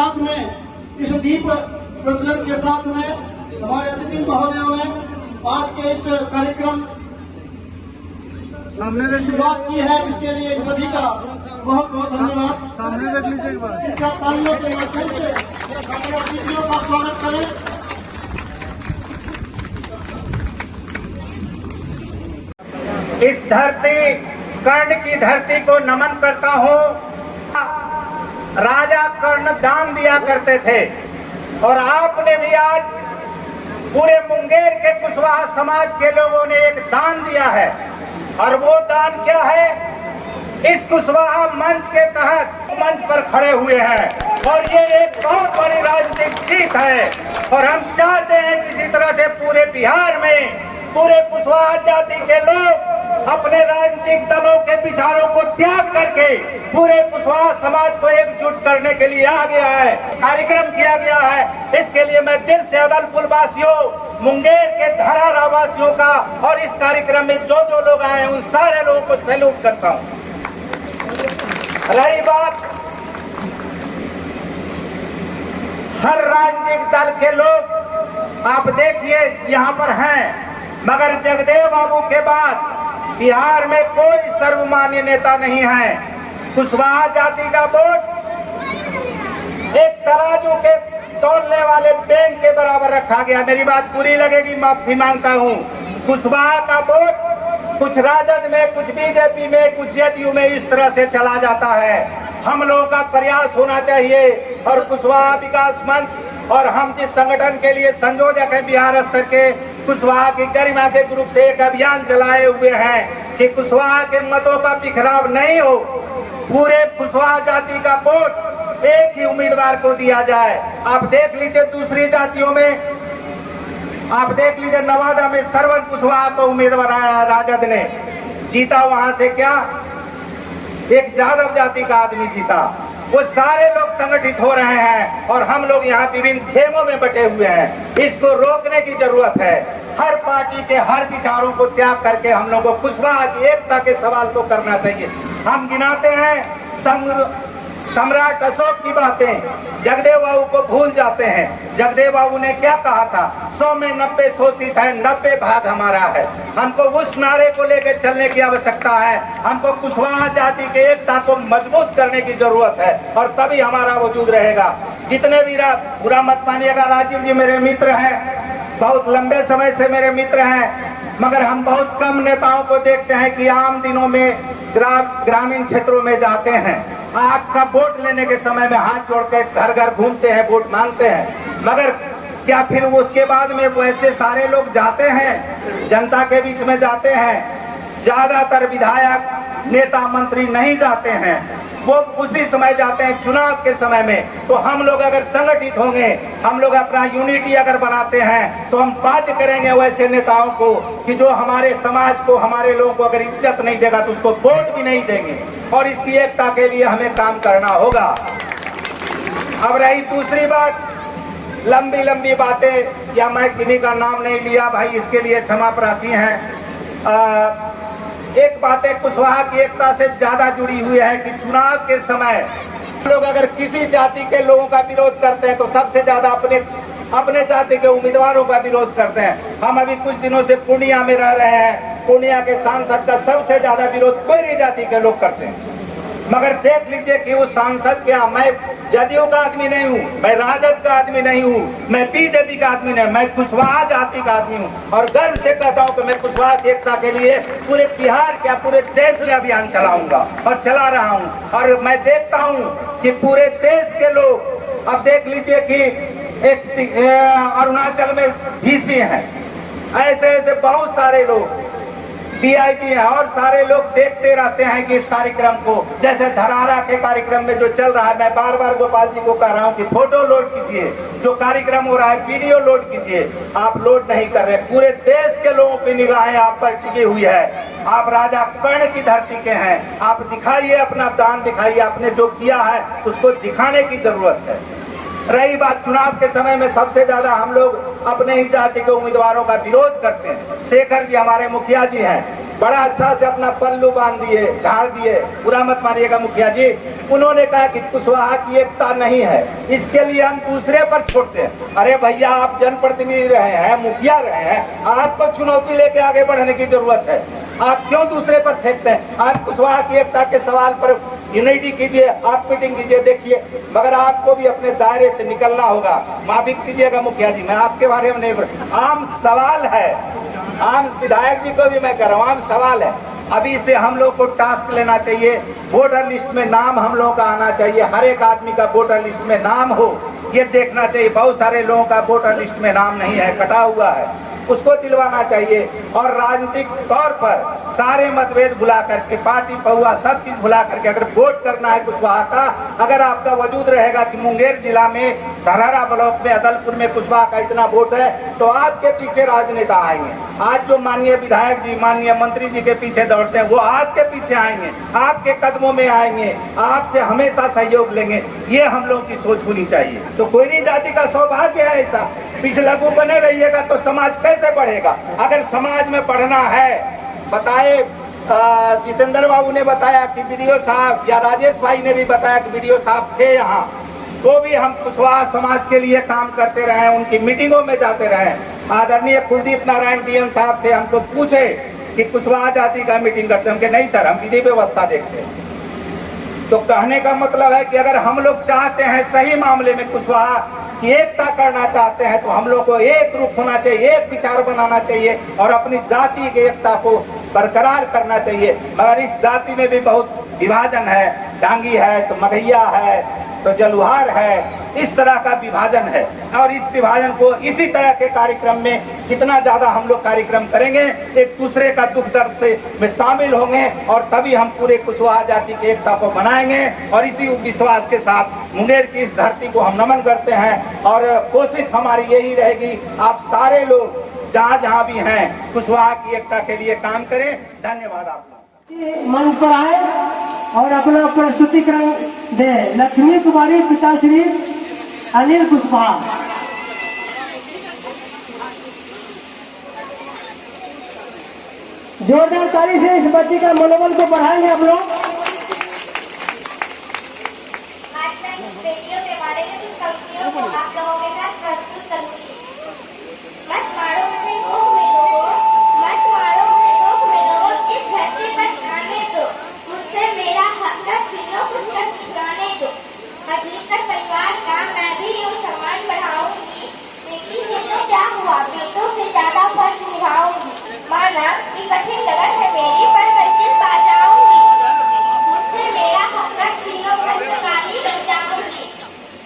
साथ में इस दीप प्रज्वलन के साथ में हमारे अतिथि महोदयों ने आज के इस कार्यक्रम सामने देख शुरुआत की है, इसके लिए सभी का बहुत बहुत धन्यवाद। सामने देख लीजिए एक बार। इसका तालियों के माध्यम से हमारे अतिथियों का स्वागत करें। इस धरती कर्ण की धरती को नमन करता हूँ। राजा कर्ण दान दिया करते थे और आपने भी आज पूरे मुंगेर के कुशवाहा समाज के लोगों ने एक दान दिया है और वो दान क्या है? इस कुशवाहा मंच के तहत मंच पर खड़े हुए हैं और ये एक बहुत बड़ी राजनीतिक जीत है और हम चाहते हैं कि इसी तरह से पूरे बिहार में पूरे कुशवाहा जाति के लोग अपने राजनीतिक दलों के विचारों को त्याग करके पूरे कुशवाहा समाज को एकजुट करने के लिए आ गया है, कार्यक्रम किया गया है। इसके लिए मैं दिल से अदलपुर वासियों, मुंगेर के धरारा वासियों का और इस कार्यक्रम में जो जो लोग आए उन सारे लोगों को सैल्यूट करता हूँ। रही बात हर राजनीतिक दल के लोग आप देखिए यहाँ पर हैं, मगर जगदेव बाबू के बाद बिहार में कोई सर्वमान्य नेता नहीं है। कुशवाहा जाति का वोट एक तराजू के तोलने वाले बैंक के बराबर रखा गया। मेरी बात पूरी लगेगी, माफी मांगता हूँ। कुशवाहा का वोट कुछ राजद में, कुछ बीजेपी में, कुछ जदयू में इस तरह से चला जाता है। हम लोगों का प्रयास होना चाहिए और कुशवाहा विकास मंच और हम जिस संगठन के लिए संयोजक है बिहार स्तर के, कुशवाहा की गरिमा के ग्रुप से एक अभियान चलाए हुए हैं कि कुशवाहा के मतों का बिखराव नहीं हो, पूरे कुशवाहा जाति का वोट एक ही उम्मीदवार को दिया जाए। आप देख लीजिए दूसरी जातियों में, आप देख लीजिए नवादा में सरवन कुशवाहा को उम्मीदवार आया, राजद ने जीता, वहां से क्या एक यादव जाति का आदमी जीता। वो सारे लोग संगठित हो रहे हैं और हम लोग यहाँ विभिन्न खेमों में बटे हुए हैं। इसको रोकने की जरूरत है। हर पार्टी के हर विचारों को त्याग करके हम लोगों को कुशवाहा की एकता के सवाल को करना चाहिए। हम गिनाते हैं सम्राट अशोक की बातें, जगदेव बाबू को भूल जाते हैं। जगदेव बाबू ने क्या कहा था? 100 में 90 शोषित है, 90 भाग हमारा है। हमको उस नारे को लेकर चलने की आवश्यकता है। हमको कुशवाहा जाति के एकता को मजबूत करने की जरूरत है और तभी हमारा वजूद रहेगा। जितने भी बुरा मत मानिएगा, राजीव जी मेरे मित्र हैं, बहुत लंबे समय से मेरे मित्र हैं, मगर हम बहुत कम नेताओं को देखते हैं कि आम दिनों में ग्रामीण क्षेत्रों में जाते हैं। आपका वोट लेने के समय में हाथ जोड़ के घर घर घूमते हैं, वोट मांगते हैं, मगर क्या फिर उसके बाद में वैसे सारे लोग जाते हैं, जनता के बीच में जाते हैं? ज्यादातर विधायक, नेता, मंत्री नहीं जाते हैं, वो उसी समय जाते हैं चुनाव के समय में। तो हम लोग अगर संगठित होंगे, हम लोग अपना यूनिटी अगर बनाते हैं तो हम बाध्य करेंगे वैसे नेताओं को कि जो हमारे समाज को, हमारे लोगों को अगर इज्जत नहीं देगा तो उसको वोट भी नहीं देंगे और इसकी एकता के लिए हमें काम करना होगा। अब रही दूसरी बात, लंबी लंबी बातें, या मैं किन्हीं का नाम नहीं लिया भाई, इसके लिए क्षमा प्रार्थी हैं। एक बात है कुशवाहा की एकता से ज्यादा जुड़ी हुई है कि चुनाव के समय लोग अगर किसी जाति के लोगों का विरोध करते हैं तो सबसे ज्यादा अपने जाति के उम्मीदवारों का विरोध करते हैं। हम अभी कुछ दिनों से पूर्णिया में रह रहे हैं, पूर्णिया के सांसद का सबसे ज्यादा विरोध कोई जाति के लोग करते हैं, मगर देख लीजिए कि वो सांसद क्या, मैं जदयू का आदमी नहीं हूँ, मैं राजद का आदमी नहीं हूँ, मैं बीजेपी का आदमी नहीं, मैं कुशवाहा जाति का आदमी हूँ और गर्व से कहता हूँ कि मैं कुशवाहा की एकता के लिए पूरे बिहार क्या पूरे देश में अभियान चलाऊंगा और चला रहा हूँ। और मैं देखता हूँ कि पूरे देश के लोग, अब देख लीजिए कि एक अरुणाचल में VC हैं, ऐसे ऐसे बहुत सारे लोग DIG है और सारे लोग देखते रहते हैं कि इस कार्यक्रम को, जैसे धरारा के कार्यक्रम में जो चल रहा है, मैं बार बार गोपाल जी को कह रहा हूँ कि फोटो लोड कीजिए, जो कार्यक्रम हो रहा है वीडियो लोड कीजिए। आप लोड नहीं कर रहे, पूरे देश के लोगों की निगाहें आप पर टिकी हुई है। आप राजा कर्ण की धरती के हैं, आप दिखाइए, अपना दान दिखाइए, आपने जो किया है उसको दिखाने की जरूरत है। रही बात चुनाव के समय में सबसे ज्यादा हम लोग अपने ही जाति के उम्मीदवारों का विरोध करते हैं। शेखर जी हमारे मुखिया जी हैं, बड़ा अच्छा से अपना पल्लू बांध दिए, झाड़ दिए, बुरा मत मानिएगा मुखिया जी। उन्होंने कहा कि कुशवाहा की एकता नहीं है, इसके लिए हम दूसरे पर छोड़ते हैं। अरे भैया, आप जनप्रतिनिधि रहे हैं, मुखिया रहे हैं, आपको चुनौती लेके आगे बढ़ने की जरूरत है। आप क्यों दूसरे पर फेंकते हैं? आप कुशवाहा की एकता के सवाल पर यूनिटी कीजिए, आप मीटिंग कीजिए, देखिए। मगर आपको भी अपने दायरे से निकलना होगा। माफी कीजिएगा मुखिया जी, मैं आपके बारे में नहीं, आम सवाल है, आम विधायक जी को भी मैं कर रहा हूँ, आम सवाल है। अभी से हम लोग को टास्क लेना चाहिए, वोटर लिस्ट में नाम हम लोगों का आना चाहिए, हर एक आदमी का वोटर लिस्ट में नाम हो, ये देखना चाहिए। बहुत सारे लोगों का वोटर लिस्ट में नाम नहीं है, कटा हुआ है, उसको दिलवाना चाहिए। और राजनीतिक तौर पर सारे मतभेद भुला करके, पार्टी पहुआ सब चीज भुला करके अगर वोट करना है कुशवाहा का, अगर आपका वजूद रहेगा कि मुंगेर जिला में धरहरा ब्लॉक में अदलपुर में कुशवाहा का इतना वोट है, तो आपके पीछे राजनेता आएंगे। आज जो माननीय विधायक जी, माननीय मंत्री जी के पीछे दौड़ते हैं, वो आपके पीछे आएंगे, आपके कदमों में आएंगे, आपसे हमेशा सहयोग लेंगे। ये हम लोगों की सोच होनी चाहिए। तो कोयरी जाति का सौभाग्य है ऐसा, पिछलग्गू बने रहिएगा तो समाज कैसे बढ़ेगा? अगर समाज में बढ़ना है, बताए जितेंद्र बाबू ने बताया कि वीडियो साहब, या राजेश भाई ने भी बताया कि वीडियो साहब थे यहाँ, तो भी हम कुशवाहा समाज के लिए काम करते रहे, उनकी मीटिंगों में जाते रहे। आदरणीय कुलदीप नारायण डीएम साहब थे, हमको पूछे कि कुशवाहा जाति का मीटिंग करते हैं, नहीं सर, हम विधि व्यवस्था देखते हैं। तो कहने का मतलब है कि अगर हम लोग चाहते हैं सही मामले में कुशवाहा की एकता करना चाहते हैं, तो हम लोग को एक रूप होना चाहिए, एक विचार बनाना चाहिए और अपनी जाति की एकता को बरकरार करना चाहिए। मगर इस जाति में भी बहुत विभाजन है, डांगी है तो मघैया है तो जलुहार है, इस तरह का विभाजन है। और इस विभाजन को इसी तरह के कार्यक्रम में जितना ज्यादा हम लोग कार्यक्रम करेंगे, एक दूसरे का दुख दर्द से में शामिल होंगे, और तभी हम पूरे कुशवाहा जाति की एकता को बनाएंगे। और इसी विश्वास के साथ मुंगेर की इस धरती को हम नमन करते हैं, और कोशिश हमारी यही रहेगी, आप सारे लोग जहाँ जहाँ भी हैं, कुशवाहा की एकता के लिए काम करें। धन्यवाद। आप मंच पर आए और अपना प्रस्तुतिकरण दे। लक्ष्मी कुमारी पिताश्री अनिल कुशवाहा। जोरदार ताली से इस बच्चे का मनोबल को बढ़ाएंगे आप लोग। आज मैं इस वीडियो के बारे में कुछ पंक्तियों को आप लोगों के साथ प्रस्तुत करूंगी। मत मारो मुझे गोख में लोगों, मत मारो मुझे गोख में लोगों, इस धरती पर आने दो, मुझसे मेरा हक न छीनो, कुछ कर ठिकाने दो। अब लिखकर परिवार का मैं भी यूं सम्मान बढ़ाऊंगी, बेटी है तो क्या हुआ, बेटों से ज्यादा फर्ज निभाऊंगी। माना कि कठिन लगन है मेरी, पर मंजिल पा जाऊंगी। मुझसे मेरा हक न छीनो, पुस्तकाली बन जाऊंगी।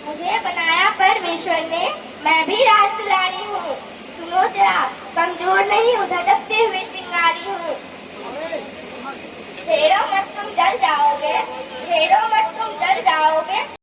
मुझे बनाया परमेश्वर ने, मैं भी राज दुलारी हूँ। सुनो जरा, कमजोर नहीं हूँ, धधकते हुए चिंगारी हूँ। छेड़ो मत तुम जल जाओगे, छेड़ो मत तुम जल जाओगे।